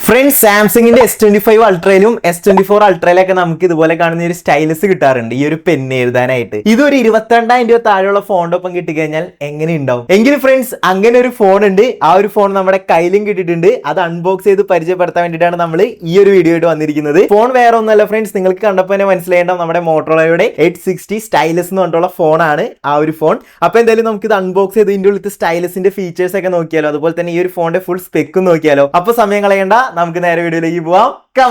Friends, സാംസങ്ങിന്റെ S25 അൾട്രയിലും S24 അൾട്രയിലൊക്കെ നമുക്ക് ഇതുപോലെ കാണുന്ന ഒരു സ്റ്റൈലസ് കിട്ടാറുണ്ട്. ഈ ഒരു പെന്ന് എഴുതാനായിട്ട് ഇതൊരു 22,000 രൂപ താഴെയുള്ള ഫോണിന്റെ ഒപ്പം കിട്ടിക്കഴിഞ്ഞാൽ എങ്ങനെ ഉണ്ടാവും എങ്കിൽ ഫ്രണ്ട്സ്, അങ്ങനെ ഒരു ഫോൺ ഉണ്ട്. ആ ഒരു ഫോൺ നമ്മുടെ കയ്യിലും കിട്ടിയിട്ടുണ്ട്. അത് അൺബോക്സ് ചെയ്ത് പരിചയപ്പെടുത്താൻ വേണ്ടിയിട്ടാണ് നമ്മൾ ഈ ഒരു വീഡിയോ ആയിട്ട് വന്നിരിക്കുന്നത്. ഫോൺ വേറെ ഒന്നല്ല ഫ്രണ്ട്സ്, നിങ്ങൾക്ക് കണ്ടപ്പോൾ തന്നെ മനസ്സിലായേണ്ട നമ്മുടെ മോട്ടോറോളയുടെ 860 സ്റ്റൈലസ് എന്ന് പറഞ്ഞിട്ടുള്ള ഫോണാണ് ആ ഒരു ഫോൺ. അപ്പൊ എന്തായാലും നമുക്ക് ഇത് അൺബോക്സ് ചെയ്ത് ഇതിന്റെ ഉള്ളിൽ സ്റ്റൈലസിന്റെ ഫീച്ചേഴ്സ് ഒക്കെ നോക്കിയാലോ, അതുപോലെ തന്നെ ഈ ഒരു ഫോണിന്റെ ഫുൾ സ്പെക്കും നോക്കിയാലോ. അപ്പൊ സമയം കളയണ്ട, നമുക്ക് നേരെ വീഡിയോയിലേക്ക് പോവാം.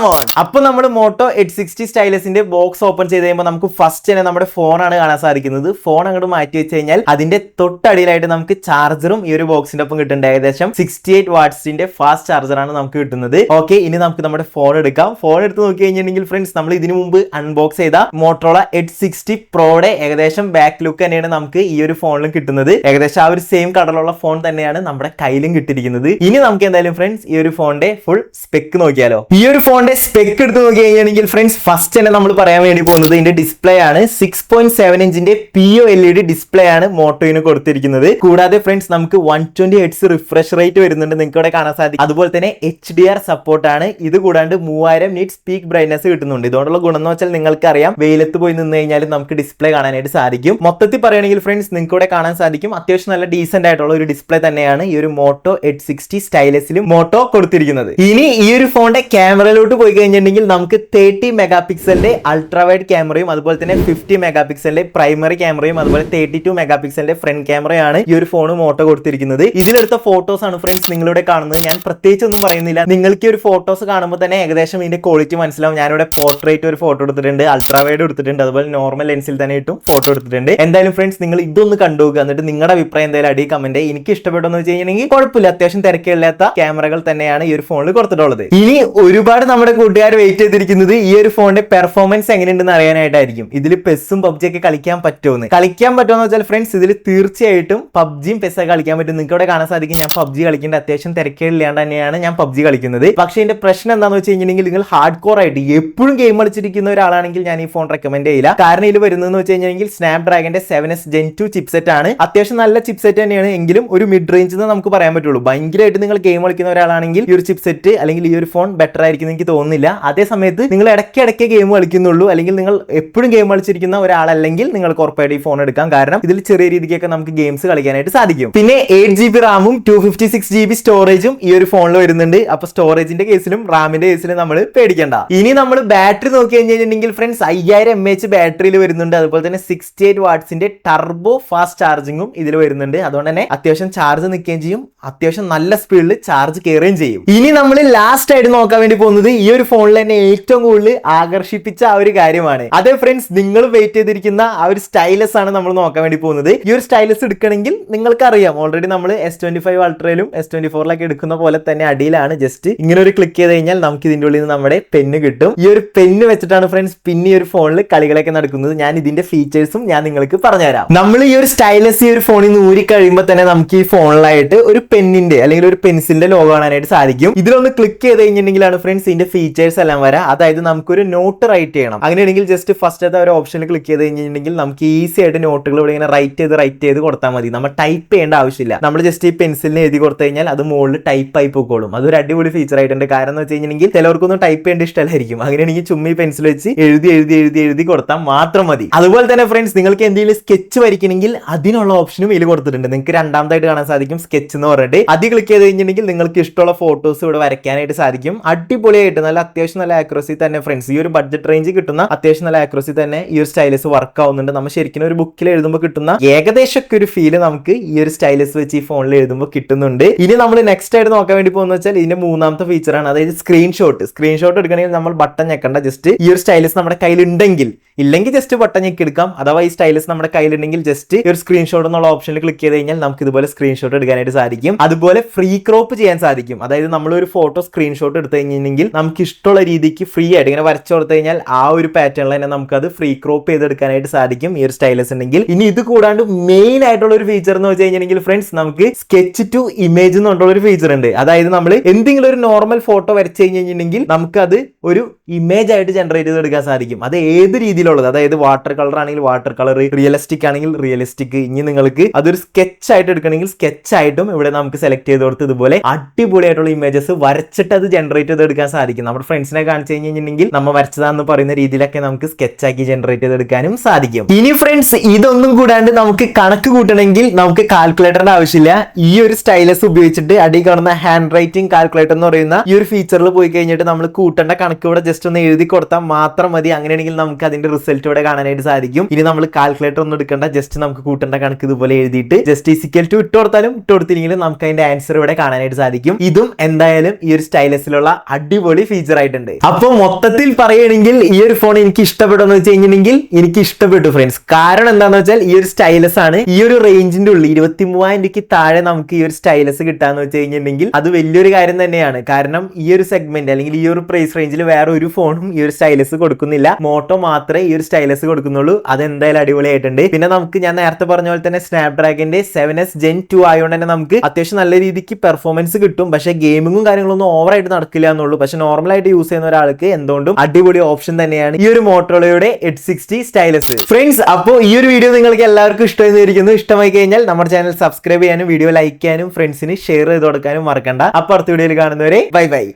അപ്പൊ നമ്മൾ മോട്ടോ 860 സ്റ്റൈലസിന്റെ ബോക്സ് ഓപ്പൺ ചെയ്ത് കഴിയുമ്പോൾ നമുക്ക് ഫസ്റ്റ് തന്നെ നമ്മുടെ ഫോണാണ് കാണാൻ സാധിക്കുന്നത്. ഫോൺ അങ്ങോട്ട് മാറ്റി വെച്ച് കഴിഞ്ഞാൽ അതിന്റെ തൊട്ടടിയിലായിട്ട് നമുക്ക് ചാർജറും ഈ ഒരു ബോക്സിന്റെ ഒപ്പം കിട്ടുന്നുണ്ട്. ഏകദേശം 68 വാട്ട്സിന്റെ ഫാസ്റ്റ് ചാർജറാണ് നമുക്ക് കിട്ടുന്നത്. ഓക്കെ, ഇനി നമുക്ക് നമ്മുടെ ഫോൺ എടുക്കാം. ഫോൺ എടുത്ത് നോക്കി കഴിഞ്ഞിട്ടുണ്ടെങ്കിൽ ഫ്രണ്ട്സ്, നമ്മൾ ഇതിനു മുമ്പ് അൺബോക്സ് ചെയ്ത മോട്ടോറോള 860 പ്രോയുടെ ഏകദേശം ബാക്ക് ലുക്ക് തന്നെയാണ് നമുക്ക് ഈ ഒരു ഫോണിലും കിട്ടുന്നത്. ഏകദേശം ആ ഒരു സെയിം കളറിലുള്ള ഫോൺ തന്നെയാണ് നമ്മുടെ കയ്യിലും കിട്ടിയിരിക്കുന്നത്. ഇനി നമുക്ക് എന്തായാലും ഫ്രണ്ട്സ് ഈ ഒരു ഫോണിന്റെ ഫുൾ സ്പെക്ക് നോക്കിയാലോ. ഈ ഒരു ഫോണിന്റെ സ്പെക്ക് എടുത്ത് നോക്കി കഴിഞ്ഞാൽ ഫ്രണ്ട്സ്, ഫസ്റ്റ് തന്നെ നമ്മൾ പറയാൻ വേണ്ടി പോകുന്നത് ഇതിന്റെ ഡിസ്പ്ലേ ആണ്. 6.7 ഇഞ്ചിന്റെ POLED ഡിസ്പ്ലേ ആണ് മോട്ടോയിന് കൊടുത്തിരിക്കുന്നത്. കൂടാതെ ഫ്രണ്ട്സ്, നമുക്ക് 120 Hz റിഫ്രഷ് റേറ്റ് വരുന്നുണ്ട്, നിങ്ങൾക്ക് ഇവിടെ കാണാൻ സാധിക്കും. അതുപോലെ തന്നെ HDR സപ്പോർട്ട് ആണ്. ഇത് കൂടാണ്ട് 3000 നിറ്റ്സ് പീക്ക് ബ്രൈറ്റ്നസ് കിട്ടുന്നുണ്ട്. ഇതുകൊണ്ടുള്ള ഗുണം എന്ന് വെച്ചാൽ നിങ്ങൾക്കറിയാം, വെയിലത്ത് പോയി നിന്ന് കഴിഞ്ഞാൽ നമുക്ക് ഡിസ്പ്ലേ കാണാനായിട്ട് സാധിക്കും. മൊത്തത്തിൽ പറയുകയാണെങ്കിൽ ഫ്രണ്ട്സ്, നിങ്ങൾക്ക് ഇവിടെ കാണാൻ സാധിക്കും അത്യാവശ്യം നല്ല ഡീസന്റ് ആയിട്ടുള്ള ഒരു ഡിസ്പ്ലേ തന്നെയാണ് ഈ ഒരു മോട്ടോ 860 സ്റ്റൈലസിലും മോട്ടോ കൊടുത്തിരിക്കുന്നത്. ഇനി ഈ ഒരു ഫോണിന്റെ ക്യാമറയിലോട്ട് പോയി കഴിഞ്ഞിട്ടുണ്ടെങ്കിൽ നമുക്ക് 30 മെഗാ പിക്സലിന്റെ അൾട്രാ വൈഡ് ക്യാമറയും അതുപോലെ തന്നെ 50 മെഗാ പിക്സലിന്റെ പ്രൈമറി ക്യാമറയും അതുപോലെ 32 മെഗാ പിക്സലിന്റെ ഫ്രണ്ട് ക്യാമറയാണ് ഈ ഒരു ഫോൺ മോട്ടോ കൊടുത്തിരിക്കുന്നത്. ഇതിലെടുത്ത ഫോട്ടോസ് ആണ് ഫ്രണ്ട്സ് നിങ്ങളിവിടെ കാണുന്നത്. ഞാൻ പ്രത്യേകിച്ച് ഒന്നും പറയുന്നില്ല, നിങ്ങൾക്ക് ഈ ഒരു ഫോട്ടോസ് കാണുമ്പോൾ തന്നെ ഏകദേശം ഇതിന്റെ ക്വാളിറ്റി മനസ്സിലാവും. ഞാനിവിടെ പോർട്രേറ്റ് ഒരു ഫോട്ടോ എടുത്തിട്ടുണ്ട്, അൾട്രാ വൈഡ് എടുത്തിട്ടുണ്ട്, അതുപോലെ നോർമൽ ലെൻസിൽ തന്നെ ഇട്ടും ഫോട്ടോ എടുത്തിട്ടുണ്ട്. എന്തായാലും ഫ്രണ്ട്സ്, നിങ്ങൾ ഇതൊന്ന് കണ്ടുപോകുക, എന്നിട്ട് നിങ്ങളുടെ അഭിപ്രായം എന്തായാലും അടി കമന്റ്. എനിക്ക് ഇഷ്ടപ്പെട്ടെന്ന് വെച്ച് കഴിഞ്ഞാൽ കുഴപ്പമില്ല, അത്യാവശ്യം തിരക്കില്ലാത്ത ക്യാമറകൾ തന്നെയാണ് ഈ ഒരു ഫോണിൽ കൊടുത്തിട്ടുള്ളത്. ഇനി ഒരുപാട് നമ്മുടെ കൂട്ടുകാർ വെയിറ്റ് ചെയ്തിരിക്കുന്നത് ഈ ഒരു ഫോണിന്റെ പെർഫോമൻസ് എങ്ങനെയുണ്ടെന്ന് അറിയാനായിട്ടായിരിക്കും. ഇതിൽ പെസ്സും പബ്ജി ഒക്കെ കളിക്കാൻ പറ്റുമെന്ന് വെച്ചാൽ ഫ്രണ്ട്സ്, ഇതിൽ തീർച്ചയായിട്ടും പബ്ജിയും പെസ്സൊക്കെ കളിക്കാൻ പറ്റും. നിങ്ങൾക്ക് ഇവിടെ കാണാൻ സാധിക്കും ഞാൻ പബ്ജി കളിക്കേണ്ട അത്യാവശ്യം തിരക്കേടില്ലാണ്ട് തന്നെയാണ് ഞാൻ പബ്ജി കളിക്കുന്നത്. പക്ഷേ ഇതിന്റെ പ്രശ്നം എന്താണെന്ന് വെച്ച് കഴിഞ്ഞിട്ടുണ്ടെങ്കിൽ, നിങ്ങൾ ഹാർഡ് കോർ ആയിട്ട് എപ്പോഴും ഗെയിം കളിച്ചിരിക്കുന്ന ഒരാളാണെങ്കിൽ ഞാൻ ഈ ഫോൺ റെക്കമെൻഡ് ചെയ്യില്ല. കാരണം ഇതിൽ വരുന്നതെന്ന് വെച്ച് കഴിഞ്ഞാൽ സ്നാപ്ഡ്രാഗന്റെ 7S Gen 2 ചിപ്സെറ്റ് ആണ്. അത്യാവശ്യം നല്ല ചിപ്സെറ്റ് തന്നെയാണ്, എങ്കിലും ഒരു മിഡ് റേഞ്ച് എന്ന് നമുക്ക് പറയാൻ പറ്റുള്ളൂ. ഭയങ്കരമായിട്ട് നിങ്ങൾ ഗെയിം കളിക്കുന്ന ഒരാളാണെങ്കിൽ ഈ ഒരു ചിപ്സെറ്റ് അല്ലെങ്കിൽ ഈ ഒരു ഫോൺ ബെറ്റർ ആയിരിക്കും എനിക്ക് തോന്നുന്നില്ല. അതേ സമയത്ത് നിങ്ങൾ ഇടയ്ക്കിടയ്ക്ക് ഗെയിം കളിക്കുന്നുള്ളൂ, അല്ലെങ്കിൽ നിങ്ങൾ എപ്പോഴും ഗെയിം കളിച്ചിരിക്കുന്ന ഒരാളല്ലെങ്കിൽ നിങ്ങൾക്ക് ഉറപ്പായിട്ട് ഈ ഫോൺ എടുക്കാം. കാരണം ഇതിൽ ചെറിയ രീതിക്കൊക്കെ നമുക്ക് ഗെയിംസ് കളിക്കാനായിട്ട് സാധിക്കും. പിന്നെ 8GB റാമും 256GB സ്റ്റോറേജും ഈ ഒരു ഫോണിൽ വരുന്നുണ്ട്. അപ്പൊ സ്റ്റോറേജിന്റെ കേസിലും റാമിന്റെ കേസിലും നമ്മൾ പേടിക്കേണ്ട. ഇനി നമ്മൾ ബാറ്ററി നോക്കി കഴിഞ്ഞിട്ടുണ്ടെങ്കിൽ ഫ്രണ്ട്സ്, 5000 mAh ബാറ്ററിയിൽ വരുന്നുണ്ട്. അതുപോലെ തന്നെ 68 വാട്ട്സിന്റെ ടർബോ ഫാസ്റ്റ് ചാർജിങ്ങും ഇതിൽ വരുന്നുണ്ട്. അതുകൊണ്ട് തന്നെ അത്യാവശ്യം ചാർജ് നിൽക്കുകയും ചെയ്യും, അത്യാവശ്യം നല്ല സ്പീഡിൽ ചാർജ് കയറുകയും ചെയ്യും. ഇനി നമ്മൾ ലാസ്റ്റ് ആയിട്ട് നോക്കാൻ വേണ്ടി പോകുന്നത് ഈ ഒരു ഫോണിൽ തന്നെ ഏറ്റവും കൂടുതൽ ആകർഷിപ്പിച്ച ആ ഒരു കാര്യമാണ്. അതെ ഫ്രണ്ട്സ്, നിങ്ങൾ വെയിറ്റ് ചെയ്തിരിക്കുന്ന ആ ഒരു സ്റ്റൈലസ് ആണ് നമ്മൾ നോക്കാൻ വേണ്ടി പോകുന്നത്. ഈ ഒരു സ്റ്റൈലസ് എടുക്കണമെങ്കിൽ നിങ്ങൾക്കറിയാം, ഓൾറെഡി നമ്മൾ S25 അൾട്രയിലും S24 എടുക്കുന്ന പോലെ തന്നെ അടിയിലാണ് ജസ്റ്റ് ഇങ്ങനെ ഒരു ക്ലിക്ക് ചെയ്ത് കഴിഞ്ഞാൽ നമുക്ക് ഇതിന്റെ ഉള്ളിൽ നിന്ന് നമ്മുടെ പെന്ന് കിട്ടും. ഈ ഒരു പെന്ന് വെച്ചിട്ടാണ് ഫ്രണ്ട്സ് പിന്നെ ഈ ഒരു ഫോണിൽ കളികളൊക്കെ നടക്കുന്നത്. ഞാൻ ഇതിന്റെ ഫീച്ചേഴ്സും ഞാൻ നിങ്ങൾക്ക് പറഞ്ഞുതരാം. നമ്മൾ ഈ ഒരു സ്റ്റൈലസ് ഈ ഒരു ഫോണിൽ നിന്ന് ഊരി കഴിയുമ്പോൾ തന്നെ നമുക്ക് ഈ ഫോണിലായിട്ട് ഒരു പെന്നിന്റെ അല്ലെങ്കിൽ ഒരു പെൻസിലിന്റെ ലോഗോ കാണാനായിട്ട് സാധിക്കും. ഇതിലൊന്ന് ക്ലിക്ക് ചെയ്ത് കഴിഞ്ഞിട്ടുണ്ടെങ്കിലാണ് ഫ്രണ്ട്സ് ഇതിന്റെ ഫീച്ചേഴ്സ് എല്ലാം വരാം. അതായത് നമുക്കൊരു നോട്ട് റൈറ്റ് ചെയ്യണം. അങ്ങനെയാണെങ്കിൽ ജസ്റ്റ് ഫസ്റ്റ് ഒരു ഓപ്ഷനിൽ ക്ലിക്ക് ചെയ്ത് കഴിഞ്ഞിട്ടുണ്ടെങ്കിൽ നമുക്ക് ഈസി ആയിട്ട് നോട്ടുകൾ ഇവിടെ ഇങ്ങനെ റൈറ്റ് ചെയ്ത് കൊടുത്താൽ മതി. നമ്മൾ ടൈപ്പ് ചെയ്യേണ്ട ആവശ്യമില്ല. നമ്മൾ ജസ്റ്റ് ഈ പെൻസിലിന് എഴുതി കൊടുത്തു കഴിഞ്ഞാൽ അത് മുകളിൽ ടൈപ്പ് ആയി പോയിക്കോളും. അതൊരു അടിപൊളി ഫീച്ചർ ആയിട്ടുണ്ട്. കാരണം എന്ന് വെച്ച് കഴിഞ്ഞിട്ടുണ്ടെങ്കിൽ ചിലവർക്കൊന്നും ടൈപ്പ് ചെയ്യേണ്ട ഇഷ്ടമല്ലായിരിക്കും. അങ്ങനെയാണെങ്കിൽ ചുമ്മാ പെൻസിൽ വെച്ച് എഴുതി കൊടുത്താൽ മാത്രം മതി. അതുപോലെ തന്നെ ഫ്രണ്ട്സ്, നിങ്ങൾക്ക് എന്തെങ്കിലും സ്കെച്ച് വരയ്ക്കണമെങ്കിൽ അതിനുള്ള ഓപ്ഷനും ഇതിൽ കൊടുത്തിട്ടുണ്ട്. നിങ്ങൾക്ക് രണ്ടാമതായിട്ട് കാണാൻ സാധിക്കും സ്കെച്ച് എന്ന് പറഞ്ഞിട്ട്. അത് ക്ലിക്ക് ചെയ്ത് കഴിഞ്ഞിട്ടുണ്ടെങ്കിൽ നിങ്ങൾക്ക് ഇഷ്ടമുള്ള ഫോട്ടോസ് ഇവിടെ വരയ്ക്കാനായിട്ട് സാധിക്കും. അടിപൊളിയായിട്ട് നല്ല അത്യാവശ്യം നല്ല ആക്യുറസി തന്നെ ഫ്രണ്ട്സ്. ഈ ഒരു ബഡ്ജറ്റ് റേഞ്ച് കിട്ടുന്ന അത്യാവശ്യം നല്ല ആക്യുറസി തന്നെ ഈ ഒരു സ്റ്റൈലസ് വർക്ക് ആവുന്നുണ്ട്. നമ്മൾ ശരിക്കും ഒരു ബുക്കിൽ എഴുതുമ്പോൾ കിട്ടുന്ന ഏകദേശം ഒക്കെ ഒരു ഫീല് നമുക്ക് ഈ ഒരു സ്റ്റൈലസ് വെച്ച് ഈ ഫോണിൽ എഴുതുമ്പോൾ കിട്ടുന്നുണ്ട്. ഇനി നമ്മൾ നെക്സ്റ്റ് ആയിട്ട് നോക്കാൻ വേണ്ടി പോകുന്ന വെച്ചാൽ ഇതിന്റെ മൂന്നാമത്തെ ഫീച്ചറാണ്, അതായത് സ്ക്രീൻഷോട്ട് എടുക്കണമെങ്കിൽ നമ്മൾ ബട്ടൺ ഞെക്കണ്ട. ജസ്റ്റ് ഈ ഒരു സ്റ്റൈലസ് നമ്മുടെ കയ്യിലുണ്ടെങ്കിൽ, ഇല്ലെങ്കിൽ ജസ്റ്റ് ബട്ടൺ ഞെക്കി എടുക്കാം. അഥവാ ഈ സ്റ്റൈലസ് നമ്മുടെ കയ്യിലുണ്ടെങ്കിൽ ജസ്റ്റ് ഈ ഒരു സ്ക്രീൻഷോട്ട് എന്നുള്ള ഓപ്ഷനിൽ ക്ലിക്ക് ചെയ്ത് കഴിഞ്ഞാൽ നമുക്ക് ഇതുപോലെ സ്ക്രീൻഷോട്ട് എടുക്കാനായിട്ട് സാധിക്കും. അതുപോലെ ഫ്രീ ക്രോപ്പ് ചെയ്യാൻ സാധിക്കും. അതായത് നമ്മൾ ഒരു ഫോട്ടോ സ്ക്രീൻഷോട്ട് എടുത്തു കഴിഞ്ഞിട്ടുണ്ടെങ്കിൽ നമുക്ക് ഇഷ്ടമുള്ള രീതിക്ക് ഫ്രീ ആയിട്ട് ഇങ്ങനെ വരച്ചു കൊടുത്തു കഴിഞ്ഞാൽ ആ ഒരു പാറ്റേണിൽ തന്നെ നമുക്ക് അത് ഫ്രീ ക്രോപ്പ് ചെയ്തെടുക്കാനായിട്ട് സാധിക്കും ഈ ഒരു സ്റ്റൈലസ് ഉണ്ടെങ്കിൽ. ഇനി ഇത് കൂടാണ്ട് മെയിൻ ആയിട്ടുള്ള ഒരു ഫീച്ചർ എന്ന് വെച്ച് കഴിഞ്ഞിട്ടുണ്ടെങ്കിൽ ഫ്രണ്ട്സ്, നമുക്ക് സ്കെച്ച് ടു ഇമേജ് എന്ന് പറഞ്ഞിട്ടുള്ള ഒരു ഫീച്ചർ ഉണ്ട്. അതായത് നമ്മൾ എന്തെങ്കിലും ഒരു നോർമൽ ഫോട്ടോ വരച്ചു കഴിഞ്ഞിട്ടുണ്ടെങ്കിൽ നമുക്ക് അത് ഒരു ഇമേജ് ആയിട്ട് ജനറേറ്റ് ചെയ്തെടുക്കാൻ സാധിക്കും. അത് ഏത് രീതിയിലുള്ളത്, അതായത് വാട്ടർ കളർ ആണെങ്കിൽ വാട്ടർ കളർ, റിയലിസ്റ്റിക് ആണെങ്കിൽ റിയലിസ്റ്റിക്. ഇനി നിങ്ങൾക്ക് അതൊരു സ്കെച്ച് ആയിട്ട് എടുക്കണമെങ്കിൽ സ്കെച്ച് ആയിട്ടും ഇവിടെ നമുക്ക് സെലക്ട് ചെയ്ത് കൊടുത്ത് ഇതുപോലെ അടിപൊളിയായിട്ടുള്ള ഇമേജസ് വരച്ചിട്ട് അത് ജനറേറ്റ് ചെയ്തെടുക്കാൻ സാധിക്കും. നമ്മുടെ ഫ്രണ്ട്സിനെ കാണിച്ചു കഴിഞ്ഞിട്ടുണ്ടെങ്കിൽ നമ്മൾ വരച്ചതാന്ന് പറയുന്ന രീതിയിലൊക്കെ നമുക്ക് സ്കെച്ച് ആക്കി ജനറേറ്റ് ചെയ്തെടുക്കാനും സാധിക്കും. ഇനി ഫ്രണ്ട്സ്, ഇതൊന്നും കൂടാണ്ട് നമുക്ക് കണക്ക് കൂട്ടണമെങ്കിൽ നമുക്ക് കാൽക്കുലേറ്ററിന്റെ ആവശ്യമില്ല. ഈ ഒരു സ്റ്റൈലസ് ഉപയോഗിച്ചിട്ട് അടി കാണുന്ന ഹാൻഡ് റൈറ്റിംഗ് കാൽക്കുലേറ്റർ എന്ന് പറയുന്ന ഈ ഒരു ഫീച്ചറിൽ പോയി കഴിഞ്ഞിട്ട് നമ്മൾ കൂട്ടേണ്ട കണക്ക് ഇവിടെ ജസ്റ്റ് ഒന്ന് എഴുതി കൊടുത്താൽ മാത്രം മതി. അങ്ങനെയാണെങ്കിൽ നമുക്ക് അതിന്റെ റിസൾട്ട് ഇവിടെ കാണാനായിട്ട് സാധിക്കും. ഇനി നമ്മൾ കാൽക്കുലേറ്റർ ഒന്നും എടുക്കേണ്ട, ജസ്റ്റ് നമുക്ക് കൂട്ടേണ്ട കണക്ക് ഇതുപോലെ എഴുതിയിട്ട് ജസ്റ്റ് ഈസിക്കൽ ടു ഇട്ട് കൊടുത്താലും ഇട്ട് കൊടുത്തില്ലെങ്കിലും നമുക്ക് അതിന്റെ ആൻസർ ഇവിടെ കാണാനായിട്ട് സാധിക്കും. ഇതും എന്തായാലും ഈ ഒരു സ്റ്റൈലസിലുള്ള അടിപൊളി ഫീച്ചർ ആയിട്ടുണ്ട്. അപ്പോൾ മൊത്തത്തിൽ പറയുകയാണെങ്കിൽ ഈ ഒരു ഫോൺ എനിക്ക് ഇഷ്ടപ്പെടുമെന്ന് വെച്ച് കഴിഞ്ഞിട്ടുണ്ടെങ്കിൽ എനിക്ക് ഇഷ്ടപ്പെട്ടു ഫ്രണ്ട്സ്. കാരണം എന്താണെന്ന് വെച്ചാൽ ഈ ഒരു സ്റ്റൈലസ് ആണ് ഈ ഒരു റേഞ്ചിന്റെ ഉള്ളിൽ 23,000 രൂപയ്ക്ക് താഴെ നമുക്ക് ഈ ഒരു സ്റ്റൈലസ് കിട്ടാന്ന് വെച്ച് കഴിഞ്ഞിട്ടുണ്ടെങ്കിൽ അത് വലിയൊരു കാര്യം തന്നെയാണ്. കാരണം ഈ ഒരു സെഗ്മെന്റ് അല്ലെങ്കിൽ ഈ ഒരു പ്രൈസ് റേഞ്ചിൽ വേറെ ഒരു ഫോണും ഈ ഒരു സ്റ്റൈലസ് കൊടുക്കുന്നില്ല. മോട്ടോ മാത്രമേ ഈ ഒരു സ്റ്റൈലസ് കൊടുക്കുന്നുള്ളൂ. അത് എന്തായാലും അടിപൊളിയായിട്ടുണ്ട്. പിന്നെ നമുക്ക് ഞാൻ നേരത്തെ പറഞ്ഞ പോലെ തന്നെ സ്നാപ്ഡ്രാഗന്റെ 7S Gen 2 ആയതുകൊണ്ട് തന്നെ നമുക്ക് അത്യാവശ്യം നല്ല രീതിക്ക് പെർഫോമൻസ് കിട്ടും. പക്ഷേ ഗെയിമിങ്ങും കാര്യങ്ങളൊന്നും ഓവറായിട്ട് നടക്കില്ല എന്നുള്ളൂ. പക്ഷെ നോർമലായിട്ട് യൂസ് ചെയ്യുന്ന ഒരാൾക്ക് എന്തുകൊണ്ടും അടിപൊളി ഓപ്ഷൻ തന്നെയാണ് ഈ ഒരു മോട്ടോറോളയുടെ H60 സ്റ്റൈലസ്. ഫ്രണ്ട്സ്, അപ്പോൾ ഈ ഒരു വീഡിയോ നിങ്ങൾക്ക് എല്ലാവർക്കും ഇഷ്ടമായിരിക്കുന്നു. ഇഷ്ടമായി കഴിഞ്ഞാൽ നമ്മുടെ ചാനൽ സബ്സ്ക്രൈബ് ചെയ്യാനും വീഡിയോ ലൈക്ക് ചെയ്യാനും ഫ്രണ്ട്സിന് ഷെയർ ചെയ്ത് കൊടുക്കാനും മറക്കണ്ട. അപ്പോൾ അടുത്ത വീഡിയോയിൽ കാണുന്നവരെ ബൈ ബൈ.